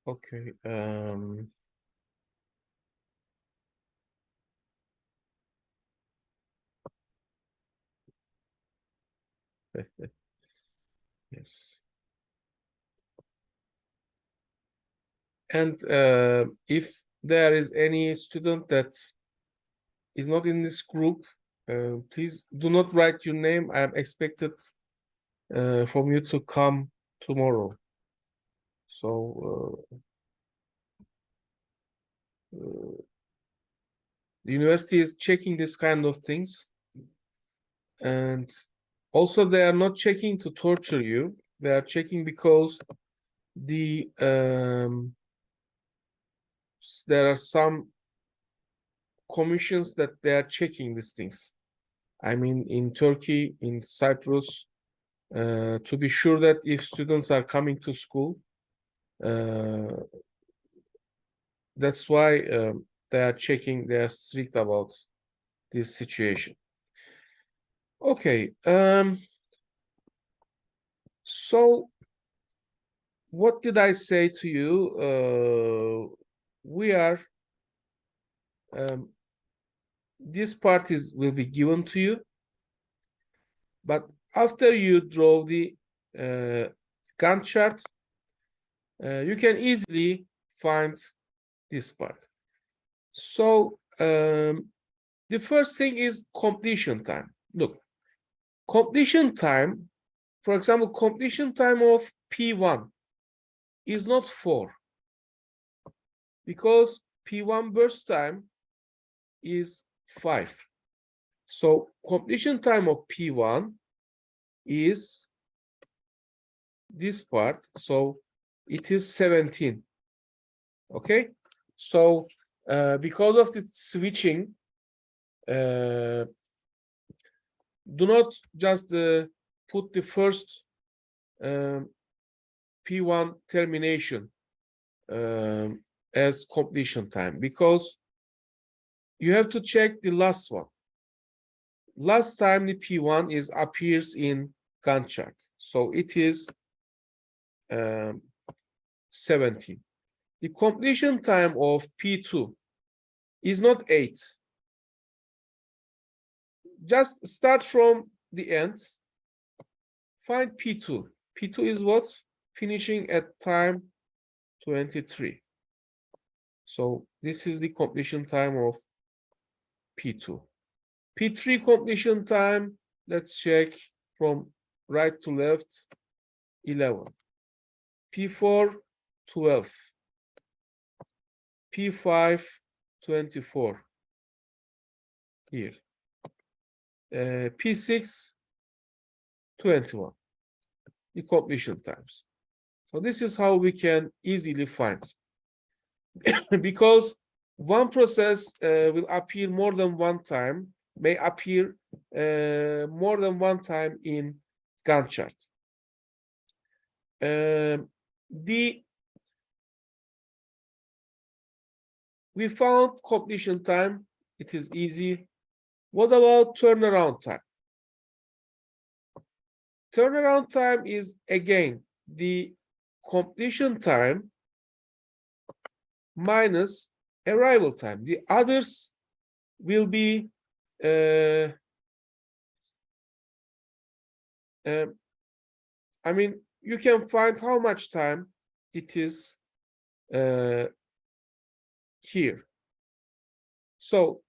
Okay. Yes. And if there is any student that is not in this group, please do not write your name. I am expected from you to come tomorrow. So the university is checking this kind of things, and also they are not checking to torture you. They are checking because the there are some commissions that they are checking these things. I mean, in Turkey, in Cyprus, to be sure that if students are coming to school, that's why they are checking, they are strict about this situation. Okay, so what did I say to you? We are, this part will be given to you, but after you draw the Gantt chart, you can easily find this part. So the first thing is completion time. Look, completion time, for example, completion time of P1 is not 4 because P1 burst time is 5. So completion time of P1 is this part. So it is 17. Okay. So because of the switching, do not just put the first P1 termination as completion time, because you have to check the last one. Last time the P1 appears in Gantt chart, so it is 17. The completion time of P2 is not 8. Just start from the end. Find P2. P2 is what? Finishing at time 23. So this is the completion time of P2. P3 completion time, let's check from right to left, 11. P4, 12. P5, 24. Here. P6, 21. The completion times. So this is how we can easily find. Because one process will appear more than one time, may appear more than one time in Gantt chart. We found completion time. It is easy. What about turnaround time? Turnaround time is again the completion time minus arrival time. The others will be I mean, you can find how much time it is here. So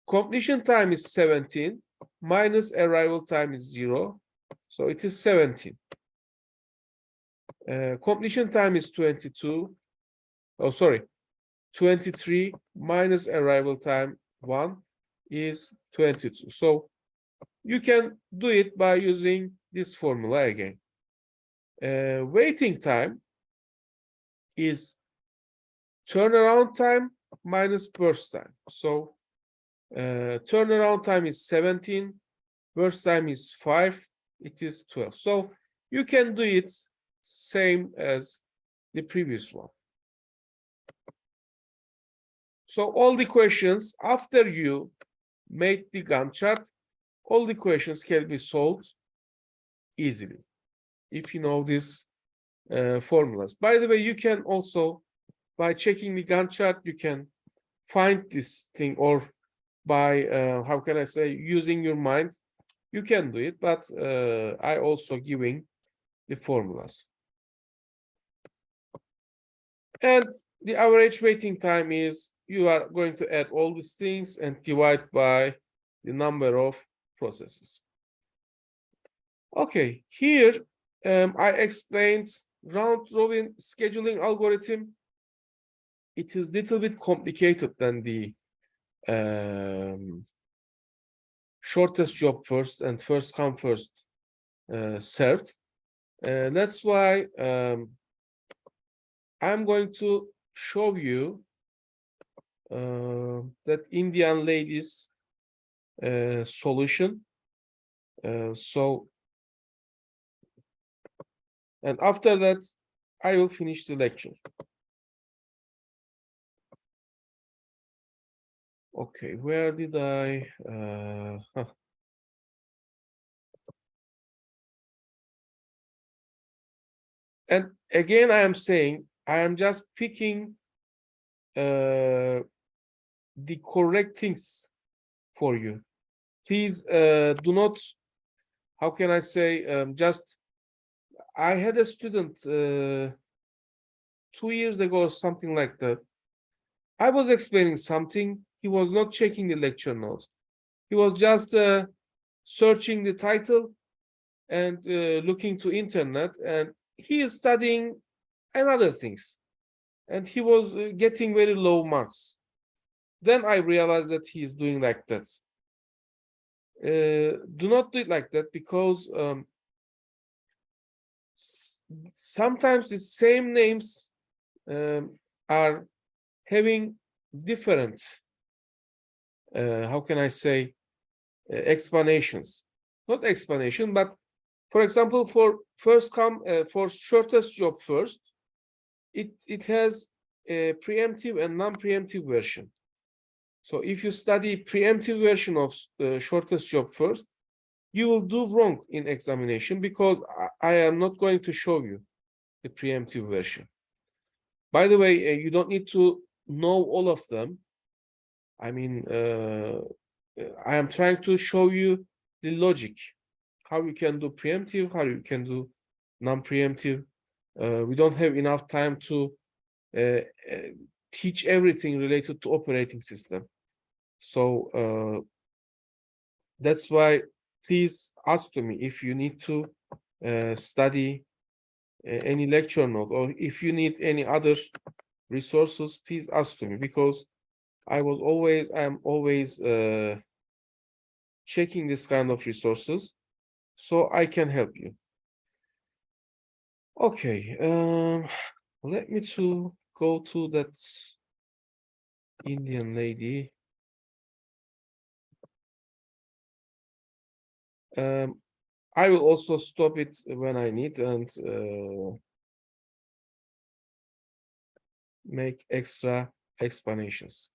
completion time is 17 minus arrival time is 0. So it is 17. Completion time is 22. Oh, sorry. 23 minus arrival time 1 is 22. So you can do it by using this formula again. Waiting time is turnaround time minus burst time. So turnaround time is 17, burst time is 5, it is 12. So you can do it same as the previous one. So all the questions after you make the Gantt chart, all the questions can be solved easily if you know this formulas. By the way, you can also, by checking the Gantt chart, you can find this thing, or by, how can I say, using your mind, you can do it, but I also giving the formulas. And the average waiting time is, you are going to add all these things and divide by the number of processes. Okay, here I explained round robin scheduling algorithm. It is a little bit complicated than the shortest job first and first come first served. That's why I'm going to show you that Indian lady's solution. So, and after that, I will finish the lecture. Okay, where did I? And again, I am saying, I am just picking the correct things for you. Please do not, how can I say, just, I had a student 2 years ago or something like that. I was explaining something, he was not checking the lecture notes. He was just searching the title and looking to internet, and he is studying another things. And he was getting very low marks. Then I realized that he is doing like that. Do not do it like that, because sometimes the same names are having different, how can I say, explanations. Not explanation, but for example, for first come, for shortest job first, it has a preemptive and non-preemptive version. So if you study preemptive version of shortest job first, you will do wrong in examination, because I am not going to show you the preemptive version. By the way, you don't need to know all of them. I mean, I am trying to show you the logic, how you can do preemptive, how you can do non-preemptive. We don't have enough time to teach everything related to operating system. So that's why, please ask to me if you need to study any lecture note, or if you need any other resources, please ask to me, because I am always checking this kind of resources so I can help you. Okay, let me to go to that Indian lady. I will also stop it when I need, and make extra explanations.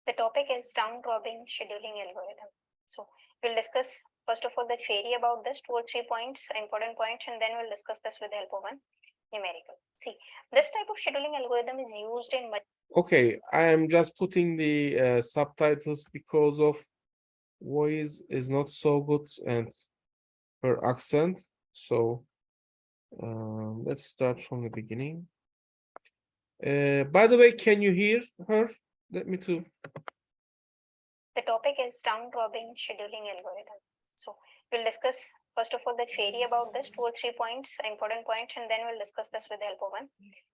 The topic is round robin scheduling algorithm. So we'll discuss first of all the theory about this, 2 or 3 points, important points, and then we'll discuss this with the help of one numerical. See, this type of scheduling algorithm is used in. Okay, I am just putting the subtitles because of voice is not so good and her accent. So let's start from the beginning. By the way, can you hear her? Let me too. The topic is round robin scheduling algorithm. So we'll discuss first of all the theory about this, 2 or 3 points, important points, and then we'll discuss this with the help of one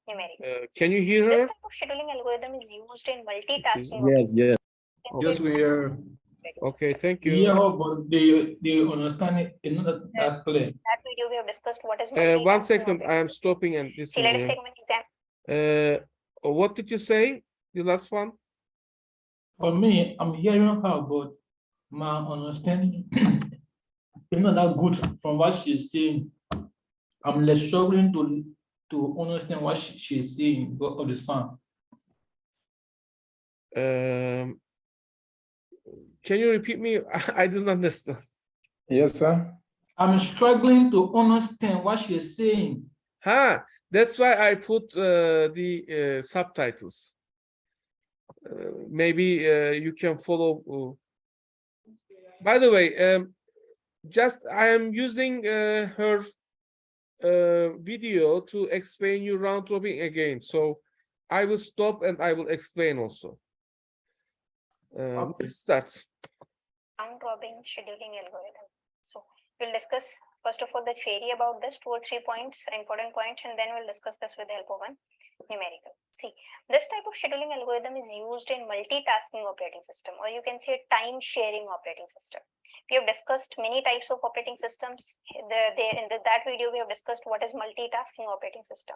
numerical. Can you hear her? This type of scheduling algorithm is used in multitasking. Yes. Okay. Yes, we are. Okay, thank you. Yeah, but they understand it in that clear. That video we have discussed what is multitasking. 1 second, I am stopping and See, let us listening. take one example. What did you say? The last one? For me, I'm hearing her, but my understanding is not that good from what she's saying. I'm less struggling to understand what she's saying because of the sound. Can you repeat me? I didn't understand. Yes, sir. I'm struggling to understand what she is saying. That's why I put the subtitles. Maybe you can follow. By the way, just I am using her video to explain you round robin again. So I will stop and I will explain also. Let's start. Round robin scheduling algorithm. So we'll discuss first of all the theory about this, 2 or 3 points, important points, and then we'll discuss this with the help of one numerical. See, this type of scheduling algorithm is used in multitasking operating system, or you can say time sharing operating system. We have discussed many types of operating systems. In that video, we have discussed what is multitasking operating system.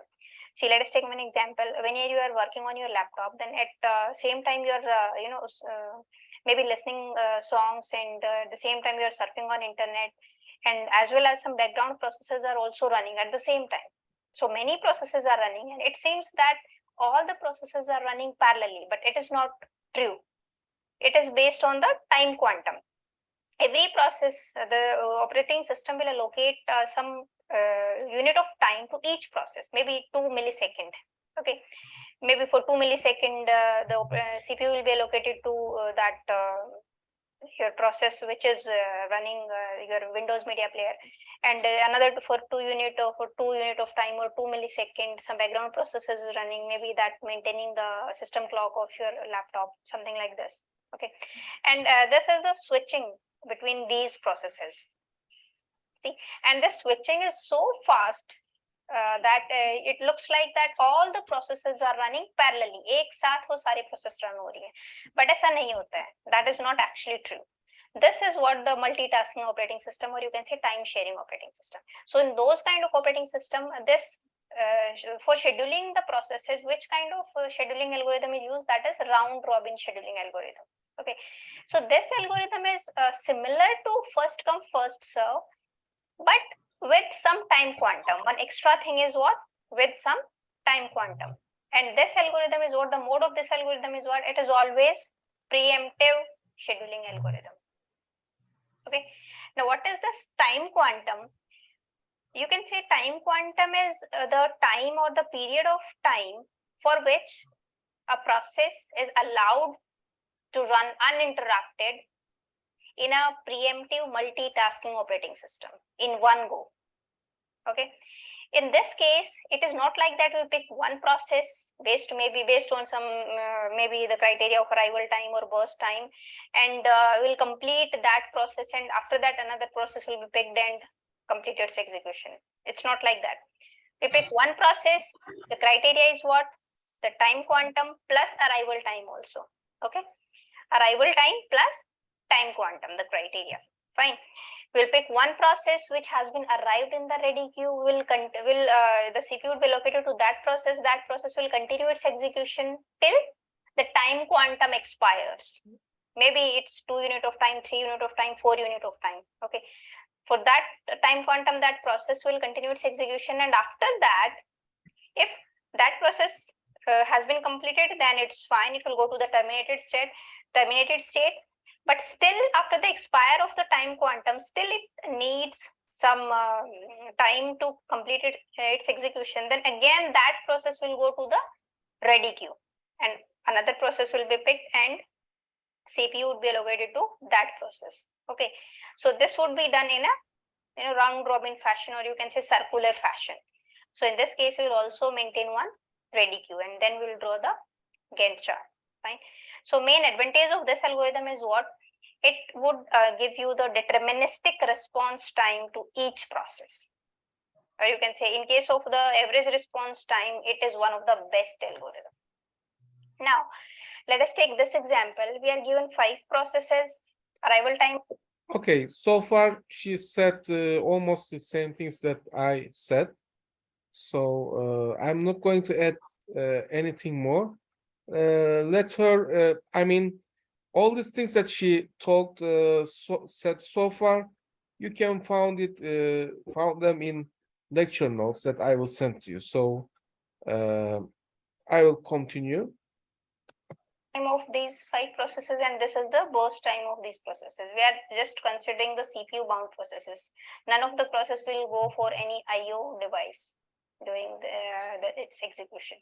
See, let us take one example. When you are working on your laptop, then at same time you are, maybe listening songs, and at the same time you are surfing on internet, and as well as some background processes are also running at the same time. So many processes are running, and it seems that all the processes are running parallelly, but it is not true. It is based on the time quantum. Every process, the operating system will allocate some unit of time to each process, maybe 2 millisecond. Okay, maybe for 2 millisecond, the CPU will be allocated to that your process which is running your Windows Media Player, and another for 2 unit of time, or 2 millisecond, some background processes is running, maybe that maintaining the system clock of your laptop, something like this. Okay, and this is the switching between these processes. See, and the switching is so fast that it looks like that all the processes are running parallelly. एक साथ वो सारी process run हो रही है, but ऐसा नहीं होता है. That is not actually true. This is what the multitasking operating system, or you can say time sharing operating system. So in those kind of operating system, this for scheduling the processes, which kind of scheduling algorithm is used? That is round robin scheduling algorithm. Okay, so this algorithm is similar to first come first serve, but with some time quantum. One extra thing is what? With some time quantum. And this algorithm is what? The mode of this algorithm is what? It is always preemptive scheduling algorithm. Okay, now what is this time quantum? You can say time quantum is the time or the period of time for which a process is allowed to run uninterrupted in a preemptive multitasking operating system in one go. Okay, in this case, it is not like that we pick one process based on some maybe the criteria of arrival time or burst time, and we'll complete that process, and after that another process will be picked and complete its execution. It's not like that. We pick one process. The criteria is what? The time quantum plus arrival time also. Okay, arrival time plus time quantum, the criteria. Fine. We'll pick one process which has been arrived in the ready queue. The CPU will be allocated to that process. That process will continue its execution till the time quantum expires. Maybe it's 2 unit of time, 3 unit of time, 4 unit of time. Okay. For that time quantum, that process will continue its execution, and after that, if that process has been completed, then it's fine. It will go to the terminated state. But still, after the expire of the time quantum, still it needs some time to complete its execution. Then again, that process will go to the ready queue, and another process will be picked, and CPU would be allocated to that process. Okay, so this would be done in a round robin fashion, or you can say circular fashion. So in this case, we will also maintain one ready queue, and then we'll draw the Gantt chart. Fine. So main advantage of this algorithm is what? It would give you the deterministic response time to each process. Or you can say in case of the average response time, it is one of the best algorithm. Now, let us take this example. We are given 5 processes, arrival time. Okay, so far she said almost the same things that I said. So I'm not going to add anything more. Let her, I mean, all these things that she talked, said so far, you can found them in lecture notes that I will send to you. So I will continue. time of these 5 processes, and this is the burst time of these processes. We are just considering the CPU bound processes. None of the process will go for any IO device during its execution.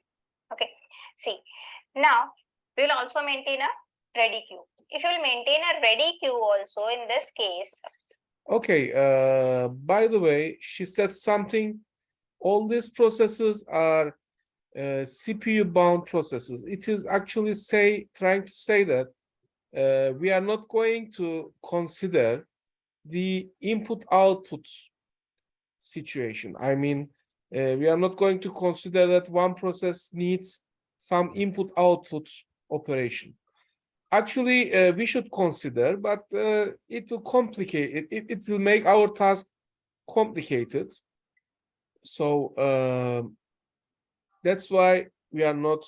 Okay, see, now we will also maintain a ready queue. If you will maintain a ready queue also in this case. Okay, by the way, she said something. All these processes are CPU bound processes. It is actually trying to say that we are not going to consider the input output situation. I mean, we are not going to consider that one process needs some input output operation. Actually, we should consider, but it will complicate it will make our task complicated. So that's why we are not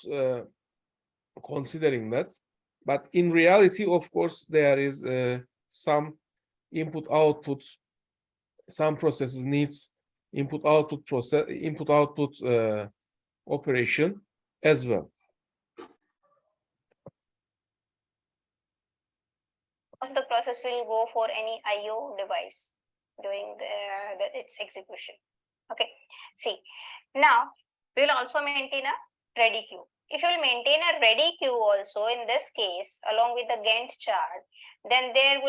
considering that. But in reality, of course, there is some input output. Some processes needs input output operation as well. The process will go for any IO device during its execution. Okay, see, now we will also maintain a ready queue. If you will maintain a ready queue also in this case along with the Gantt chart, then there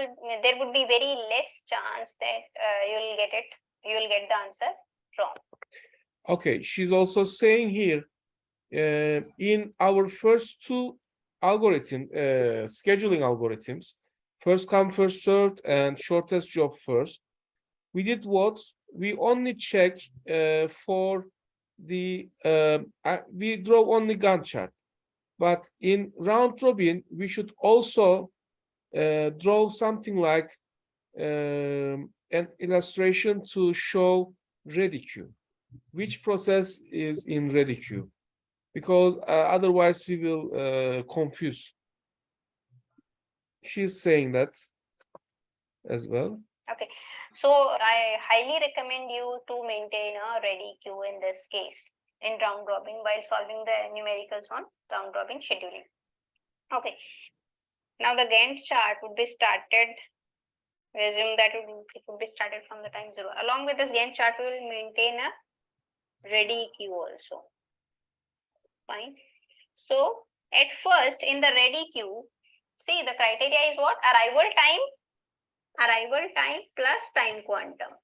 would be very less chance that you will get the answer wrong. Okay, she's also saying here in our first two scheduling algorithms, first come first served and shortest job first, we did what? We only check for the we draw only Gantt chart, but in round robin we should also draw something like an illustration to show ready queue. Which process is in ready queue? Because otherwise we will confuse. She's saying that as well. Okay, so I highly recommend you to maintain a ready queue in this case in round robin while solving the numericals on round robin scheduling. Okay, now the Gantt chart would be started. We assume that it would be started from the time 0. Along with this Gantt chart, we will maintain a ready queue also. Fine. So at first in the ready queue, see the criteria is what? Arrival time plus time quantum.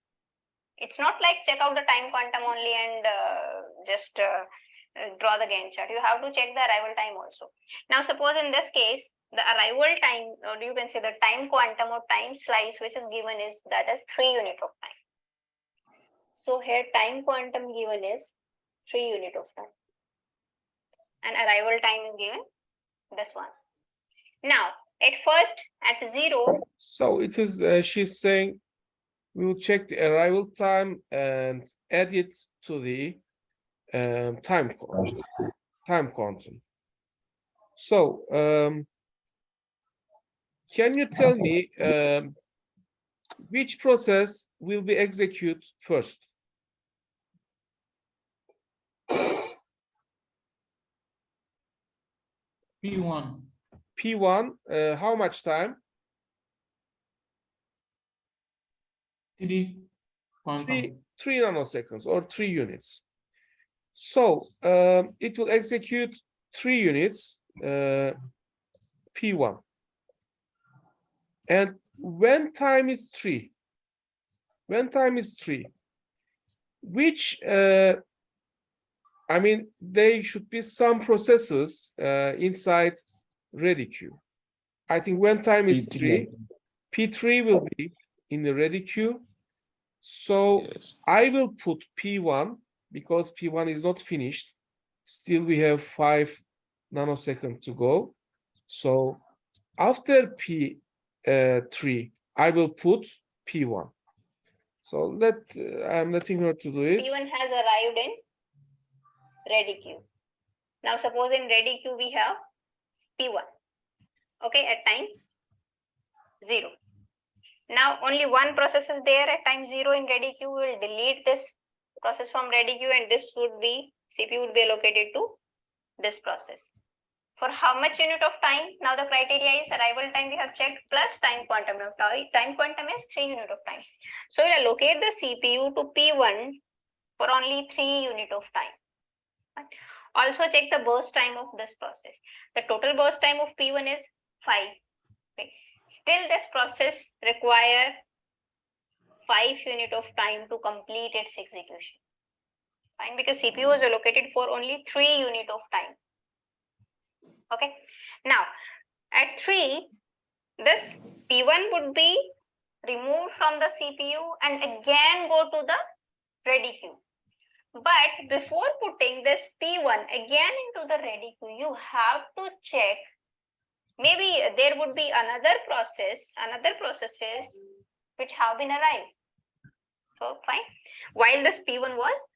It's not like check out the time quantum only and just draw the Gantt chart. You have to check the arrival time also. Now suppose in this case, the arrival time, or you can say the time quantum or time slice which is given is that is 3 unit of time. So here time quantum given is 3 unit of time. And arrival time is given this one. Now at first at 0. So it is she's saying we will check the arrival time and add it to the time quantum. So can you tell me which process will be executed first? P1. P1, how much time? 3 quantum. 3 nanoseconds or 3 units. So it will execute 3 units P1. And when time is 3, which I mean, there should be some processes inside ready queue. I think when time is 3, P3 will be in the ready queue. So yes. I will put P1 because P1 is not finished. Still, we have 5 nanoseconds to go. So after P3, I will put P1. So I'm letting her to do it. P1 has arrived in ready queue. Now suppose in ready queue we have P1. Okay, at time 0. Now only one process is there at time 0 in ready queue. We will delete this process from ready queue and this would be CPU would be allocated to this process. For how much unit of time? Now the criteria is arrival time we have checked plus time quantum. Now time quantum is 3 unit of time. So we'll allocate the CPU to P1 for only 3 unit of time. Also check the burst time of this process. The total burst time of P1 is 5. Okay. Still this process require 5 unit of time to complete its execution. Fine, because CPU was allocated for only 3 unit of time. Okay. Now at 3, this P1 would be removed from the CPU and again go to the ready queue. But before putting this P1 again into the ready queue, you have to check. Maybe there would be another processes which have been arrived. So fine. While this P1 was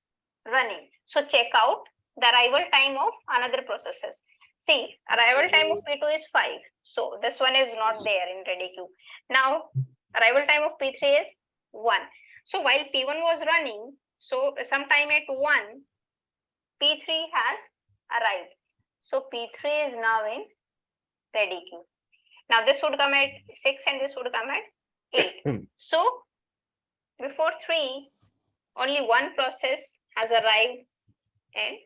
running. So check out the arrival time of another processes. See, arrival time of P2 is 5. So this one is not there in ready queue. Now, arrival time of P3 is 1. So while P1 was running, so sometime at 1, P3 has arrived. So P3 is now in ready queue. Now this would come at 6 and this would come at 8. So before 3, only one process has arrived and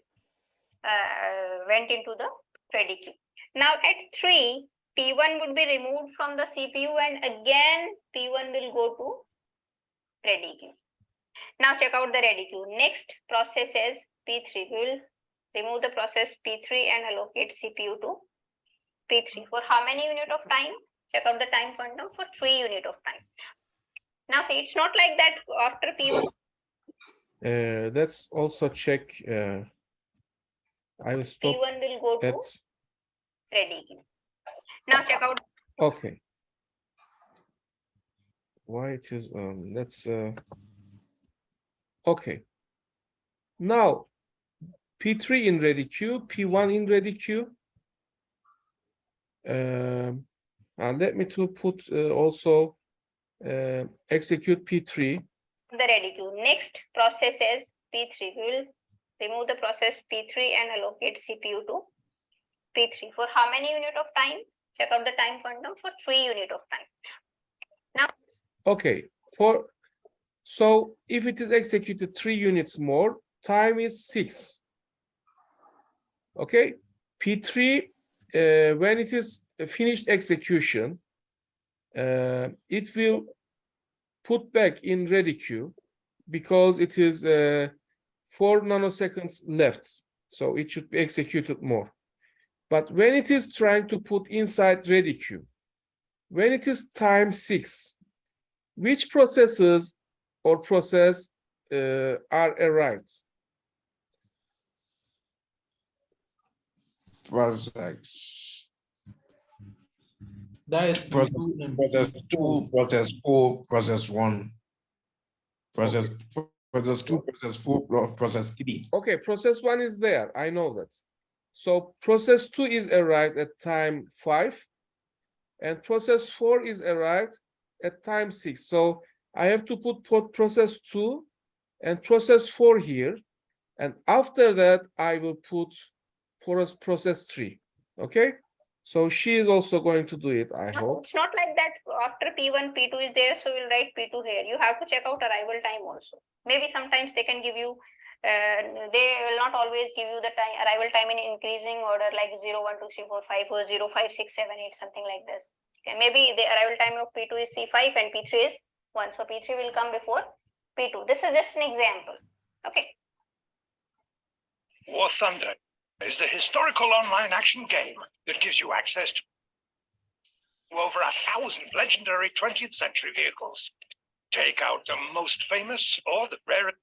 went into the ready queue. Now at 3, P1 would be removed from the CPU and again P1 will go to ready queue. Now check out the ready queue. Next process is P3. We will remove the process P3 and allocate CPU to P3. For how many unit of time? Check out the time quantum for 3 unit of time. Now see, it's not like that after P1. Let's also check. I will stop P1 will go to at. ready queue. Now check out. Okay. Why it is let's okay. Now P3 in ready queue, P1 in ready queue. And let me to put also execute P3. The ready queue. Next process is P3. We will remove the process P3 and allocate CPU to P3. For how many unit of time? Check out the time quantum for 3 unit of time. Now, okay, so if it is executed 3 units more, time is 6. Okay, P3 when it is finished execution, it will put back in ready queue because it is 4 nanoseconds left, so it should be executed more. But when it is trying to put inside ready queue, when it is time 6, which processes or process are arrived? Process. That is Process 2, process 4, process 1. Process 2, process 4, process 3. Okay, process 1 is there. I know that. So process 2 is arrived at time 5, and process 4 is arrived at time 6. So I have to put process 2 and process 4 here, and after that I will put process 3. Okay, so she is also going to do it, I hope. It's not like that after P1, P2 is there, so we'll write P2 here. You have to check out arrival time also. Maybe sometimes they can give you, they will not always give you the time arrival time in increasing order like 0, 1, 2, 3, 4, 5 or 0, 5, 6, 7, 8, something like this. Okay, maybe the arrival time of P2 is C5 and P3 is 1. So P3 will come before P2. This is just an example. Okay. War Thunder is the historical online action game that gives you access to over 1,000 legendary 20th century vehicles. Take out the most famous or the rarest.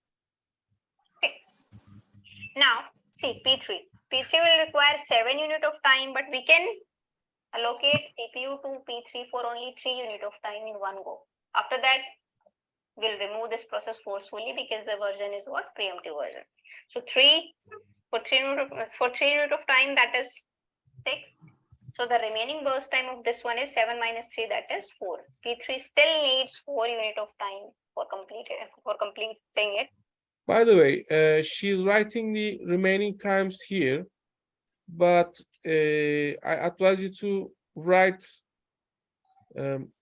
Okay. Now, see P3. P3 will require 7 unit of time, but we can allocate CPU to P3 for only 3 unit of time in one go. After that, we'll remove this process forcefully because the version is what? Preemptive version. So 3 for 3 unit of time, that is 6. So the remaining burst time of this one is 7 minus 3, that is 4. P3 still needs 4 unit of time for completing it. By the way, she's writing the remaining times here. but I advise you to write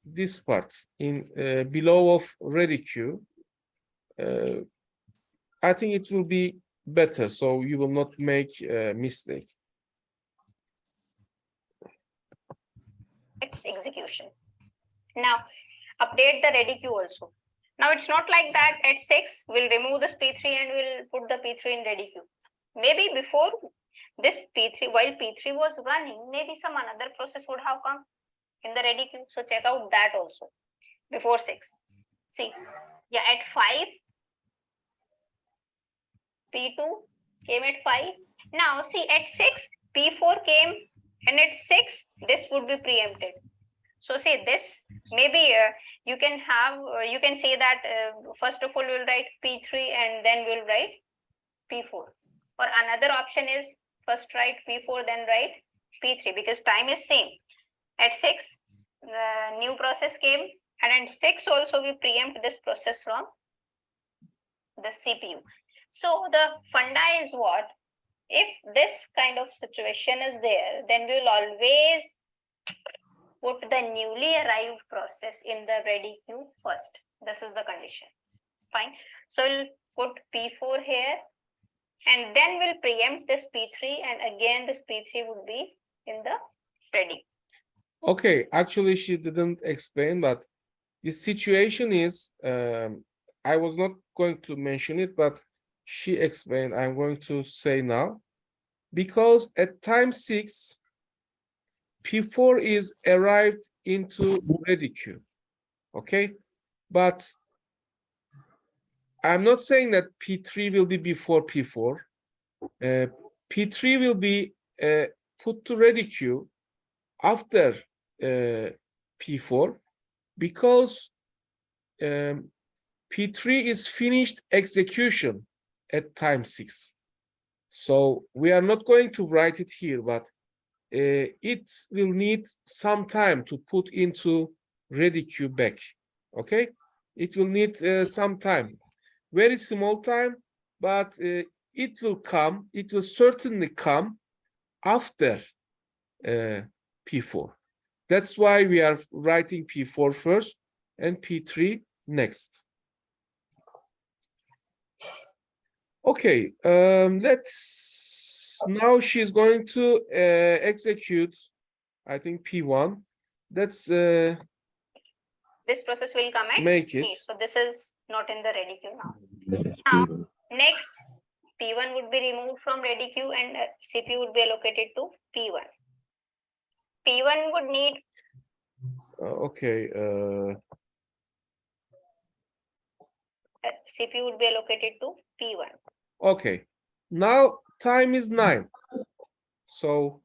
this part in below of ready queue. I think it will be better, so you will not make a mistake. It's execution. Now update the ready queue also. Now it's not like that at 6 we'll remove this P3 and we'll put the P3 in ready queue. Maybe before this P3, while P3 was running, maybe some another process would have come in the ready queue. So check out that also before 6. See, yeah, at 5 P2 came at 5. Now see, at 6 P4 came, and at 6 this would be preempted. So say this, maybe you can have, you can say that first of all we'll write P3 and then we'll write P4. Or another option is first write P4 then write P3, because time is same. At 6 the new process came, and at 6 also we preempt this process from the CPU. So the funda is what? If this kind of situation is there, then we will always put the newly arrived process in the ready queue first. This is the condition. Fine. So we'll put P4 here, and then we'll preempt this P3, and again this P3 would be in the ready. Okay, actually she didn't explain, but the situation is, I was not going to mention it, but she explained, I'm going to say now, because at time 6, P4 is arrived into ready queue, okay? But I'm not saying that P3 will be before P4. P3 will be put to ready queue after P4, because P3 is finished execution at time 6. So we are not going to write it here, but it will need some time to put into ready queue back. Okay, it will need some time, very small time, but it will come. It will certainly come after P4. That's why we are writing P4 first and P3 next. Okay, now she's going to execute, I think, P1. That's This process will come at make it. A. So this is not in the ready queue now. Now, next P1 would be removed from ready queue and CPU would be allocated to P1. P1 would need Okay. CPU would be allocated to P1. Okay. Now time is 9. So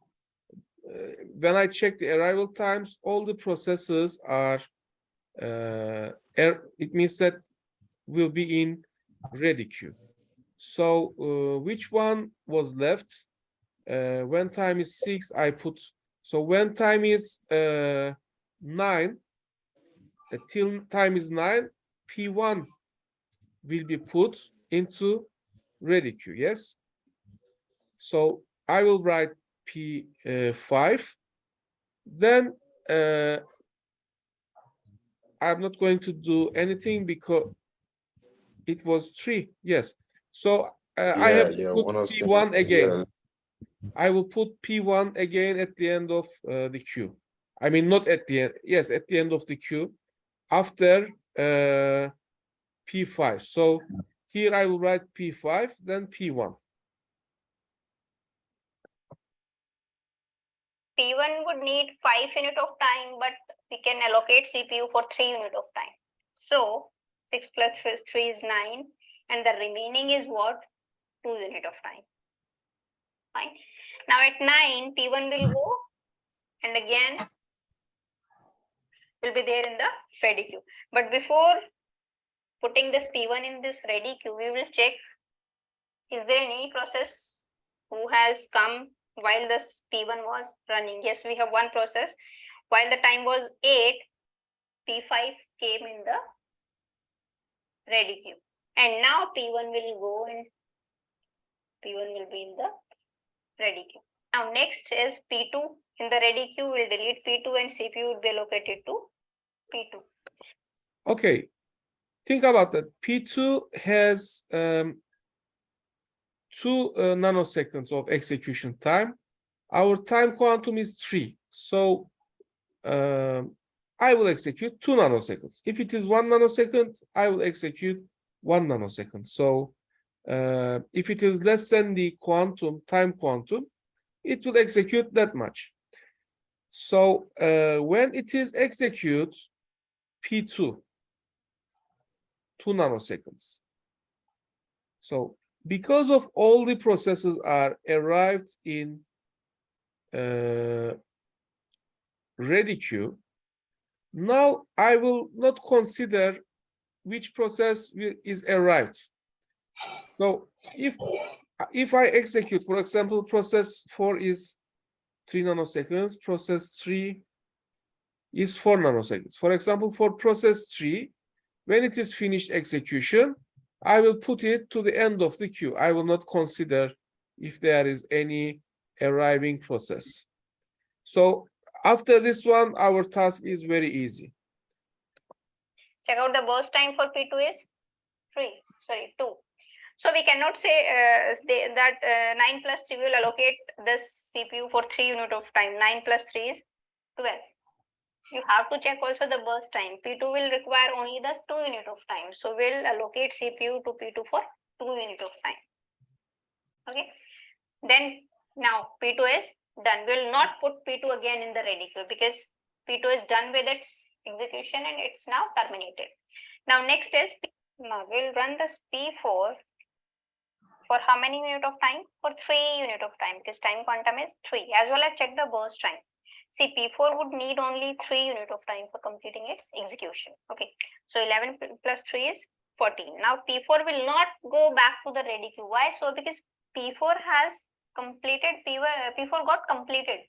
when I check the arrival times, all the processes are. It means that will be in ready queue. So which one was left? When time is 6, I put. So when time is 9, till time is 9, P1 will be put into ready queue. Yes. So I will write P5. Then I'm not going to do anything because it was 3. Yes. So I have to put P1 again. I will put P1 again at the end of the queue. I mean, not at the end. Yes, at the end of the queue after P5. So here I will write P5, then P1. P1 would need 5 units of time, but we can allocate CPU for 3 units of time. So 6 plus 3 is 9, and the remaining is what? 2 units of time. Fine. Now at 9, P1 will go, and again will be there in the ready queue. But before putting this P1 in this ready queue, we will check, is there any process who has come while this P1 was running? Yes, we have one process. While the time was 8, P5 came in the ready queue. And now P1 will go and P1 will be in the ready queue. Now next is P2. In the ready queue, we'll delete P2 and CPU would be allocated to P2. Okay, think about that. P2 has 2 nanoseconds of execution time. Our time quantum is 3. So I will execute 2 nanoseconds. If it is 1 nanosecond, I will execute 1 nanosecond. So if it is less than the time quantum, it will execute that much. So when it is execute P2, 2 nanoseconds. So because of all the processes are arrived in ready queue, now I will not consider which process is arrived. So if I execute, for example, process 4 is 3 nanoseconds, process 3 is 4 nanoseconds. For example, for process 3, when it is finished execution, I will put it to the end of the queue. I will not consider if there is any arriving process. So after this one, our task is very easy. Check out the burst time for P2 is 2. So we cannot say that 9 plus 3 will allocate this CPU for 3 unit of time. 9 plus 3 is 12. You have to check also the burst time. P2 will require only the 2 unit of time. So we'll allocate CPU to P2 for 2 unit of time. Okay. Then now P2 is done. We'll not put P2 again in the ready queue because P2 is done with its execution and it's now terminated. Now next is now we'll run this P4 for how many unit of time? For 3 unit of time because time quantum is 3. As well as check the burst time. See, P4 would need only 3 unit of time for completing its execution. Okay, so 11 plus 3 is 14. Now P4 will not go back to the ready queue. Why? So because P4 has completed, P4 got completed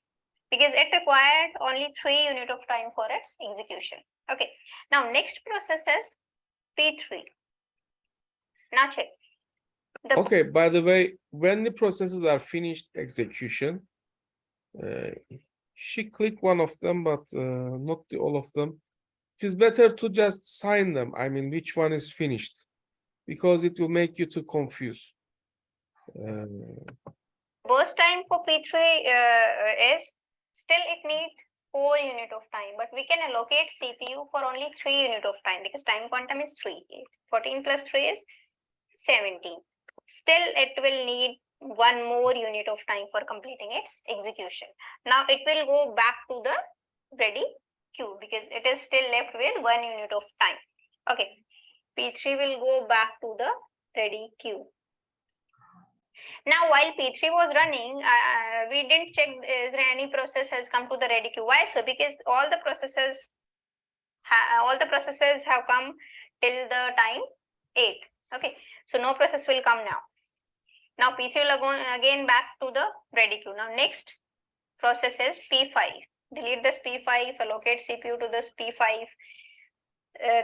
because it required only 3 unit of time for its execution. Okay, now next process is P3. Now check. Okay, by the way, when the processes are finished execution, she click one of them, but not all of them. It is better to just sign them. I mean, which one is finished, because it will make you too confused. Burst time for P3 is still it needs 4 unit of time, but we can allocate CPU for only 3 unit of time because time quantum is 3. 14 plus 3 is 17. Still, it will need 1 more unit of time for completing its execution. Now it will go back to the ready queue because it is still left with 1 unit of time. Okay, P3 will go back to the ready queue. Now, while P3 was running, we didn't check is there any process has come to the ready queue. Why? So because all the processes have come till the time 8. Okay, so no process will come now. Now P3 will go again back to the ready queue. Now next process is P5. Delete this P5, allocate CPU to this P5.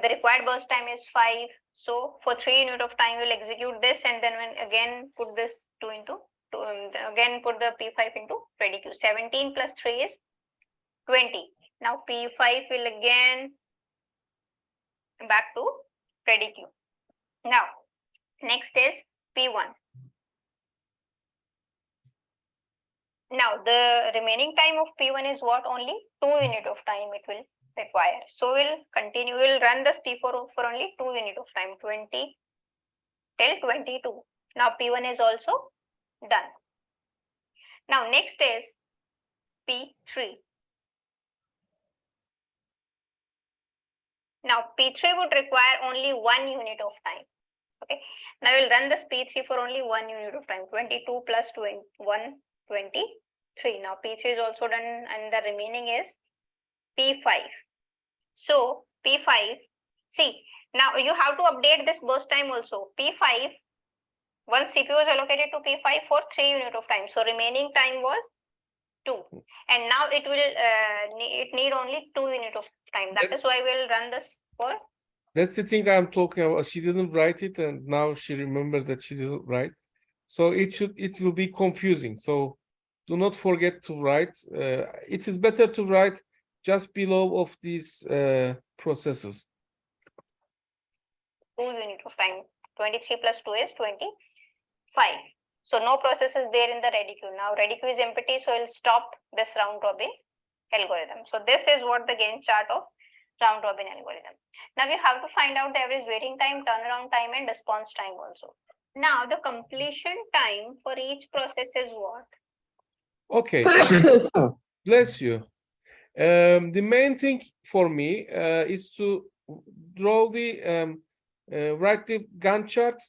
The required burst time is 5. So for 3 unit of time, we'll execute this and then when again put this again put the P5 into ready queue. 17 plus 3 is 20. Now P5 will again back to ready queue. Now next is P1. Now the remaining time of P1 is what? Only 2 unit of time it will require. So we'll continue, we'll run this P4 for only 2 unit of time, 20 till 22. Now P1 is also done. Now next is P3. Now P3 would require only 1 unit of time. Okay. Now we'll run this P3 for only 1 unit of time, 22 plus 21, 23. Now P3 is also done and the remaining is P5. So P5, see, now you have to update this burst time also. P5, once CPU is allocated to P5 for 3 unit of time. So remaining time was 2. And now it will need only 2 unit of time. That is why we'll run this for. That's the thing I'm talking about. She didn't write it and now she remembered that she didn't write. So it will be confusing. So do not forget to write. It is better to write just below of these processes. 2 you need to find. 23 plus 2 is 25. So no process is there in the ready queue. Now ready queue is empty, so it'll stop this round robin algorithm. So this is what the Gantt chart of round robin algorithm. Now you have to find out the average waiting time, turnaround time, and response time also. Now the completion time for each process is what? Okay, bless you. The main thing for me is to draw the write the Gantt chart.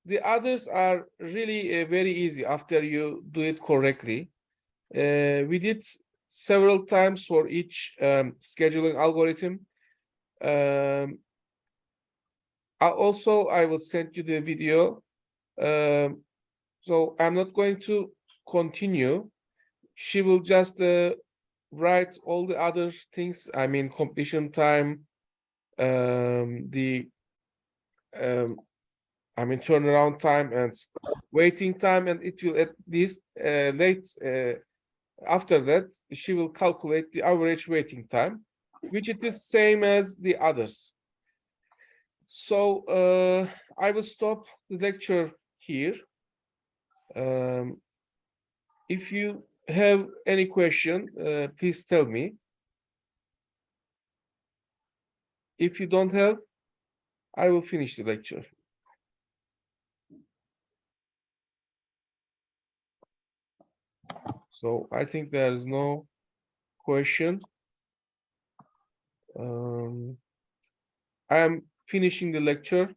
The others are really very easy after you do it correctly. We did several times for each scheduling algorithm. I will send you the video. So I'm not going to continue. She will just write all the other things. I mean, completion time, turnaround time and waiting time, and it will at least after that, she will calculate the average waiting time, which it is same as the others. So I will stop the lecture here. If you have any question, please tell me. If you don't have, I will finish the lecture. So I think there is no question. I am finishing the lecture.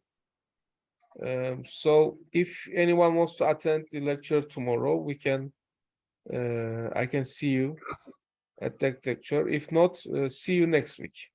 So if anyone wants to attend the lecture tomorrow, we can. I can see you at that lecture. If not, see you next week.